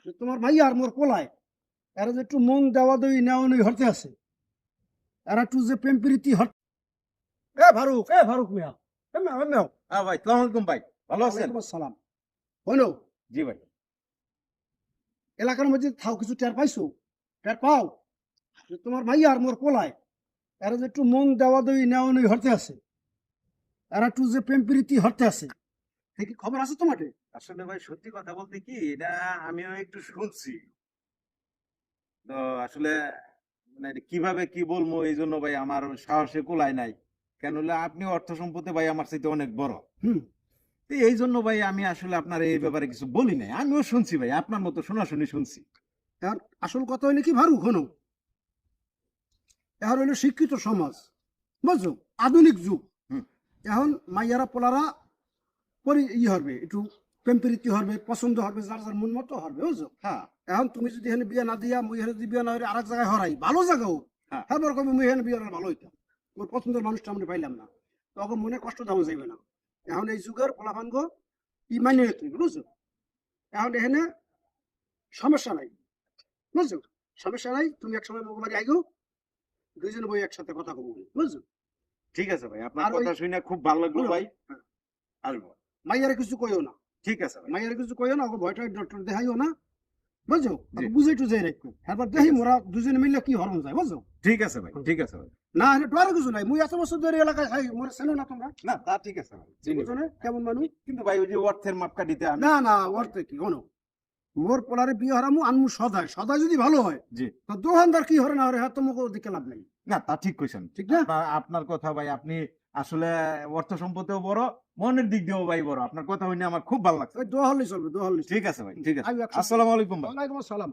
যে তোমার মাইয়া আর মোর পোলায় এরা যে একটু মন দেওয়া দেওয়ি নেওয়া নেই হতে আছে, এরা একটু যে প্রেম প্রীতি হট। এ ফারুক মিয়া, এ মেও, এ মেও। হ্যাঁ ভাই, সালাম আলাইকুম ভাই, ভালো আছেন? ওয়ালাইকুম আসসালাম। হইলো জি ভাই। এলাকার মধ্যে থাও কিছু টের পাইছো? টের পাও যে তোমার মাইয়া আর মোর পোলায় এরা যে একটু মন দেওয়া দেওয়ি নেওয়া নেই হতে আছে, এরা একটু যে প্রেম প্রীতি হতে আছে, কি খবর আছে তোমার? আসলে ভাই সত্যি কথা বলতে কি, এটা আমিও একটু শুনছি। তো আসলে মানে এটা কিভাবে কি বলবো, এই জন্য ভাই আমার সাহসে কুলায় নাই। কেন হলে আপনি অর্থ সম্পদে ভাই আমার চাইতে অনেক বড়। হুম। তো এই জন্য ভাই আমি আসলে আপনার এই ব্যাপারে কিছু বলি নাই। আমিও শুনছি ভাই, আপনার মতো শোনাশুনি শুনছি। এখন আসল কথা হইলে কি ফারুক, হনো এখন হইলো শিক্ষিত সমাজ, বুঝছো, আধুনিক যুগ। হুম। এখন মাইয়ারা পোলারা হবে একটু প্রেম প্রীতি হবে, পছন্দ হবে, যার যার মন মতো হবে, বুঝছো। হ্যাঁ এখন তুমি যদি এখানে বিয়ে না দিয়া, মুই এখানে যদি বিয়ে না হলে আরেক জায়গায় হরাই, ভালো জায়গাও হ্যাঁ। হ্যাঁ বড় কবে মুই এখানে বিয়ে হলে ভালো হইতাম, মোর পছন্দের মানুষটা আমরা পাইলাম না, তখন মনে কষ্ট দেওয়া যাইবে না। এখন এই যুগের ফলাফানগ ই মানিয়ে নিতে হইবে, বুঝছো। এখন এখানে সমস্যা নাই, বুঝছো, সমস্যা নাই। তুমি এক সময় মোবাইল আইগো, দুইজন বই একসাথে কথা বলবো, বুঝছো। ঠিক আছে ভাই, আপনার আর ওই- কথা শুনে খুব ভালো লাগলো শুনো, ভাই। হ্যাঁ, আসবো। মাইয়ারে কিছু কইও না, ঠিক আছে ভাই। মাইয়ারে কিছু কইও না, ওকে ভয়টা ডক্টর দেখাইও না, বুঝছো। জি। বুঝাই টুঝাই রাখো, এবার দেখি মোরা দুজনে মিললে কি হরণ যায়, বুঝছো। ঠিক আছে ভাই, ঠিক আছে ভাই। না এটা ডর কিছু নাই, মুই এত বছর ধরে এলাকায় খাই, মোরা চেনো না তোমরা, না তা ঠিক আছে ভাই, চিনি বুঝছো ভাই। না কেমন মানুষ। কিন্তু ভাই ওই যে অর্থের মাপকা দিতে আমি। না না, অর্থে কি কোনো, মোর পোলারে বিয়ে হারামু আনমু সদায়, সদায় যদি ভালো হয় জি। তো দোকানদার কি হরে না হরে, হ্যাঁ তোমাকে দিকে লাভ নেই, না তা ঠিক কইছেন। ঠিক না। আপনার কথা ভাই, আপনি আসলে অর্থ সম্পদেও বড়, মনের দিক দিয়েও ভাই বড়। আপনার কথা শুনে আমার খুব ভালো লাগছে। ওই দোয়া হলেই চলবে, দোয়া হলেই চলবে। ঠিক আছে ভাই, ঠিক আছে। আমি একসাথে- আসসালামু আলাইকুম ভাই। ওয়ালাইকুম আসসালাম।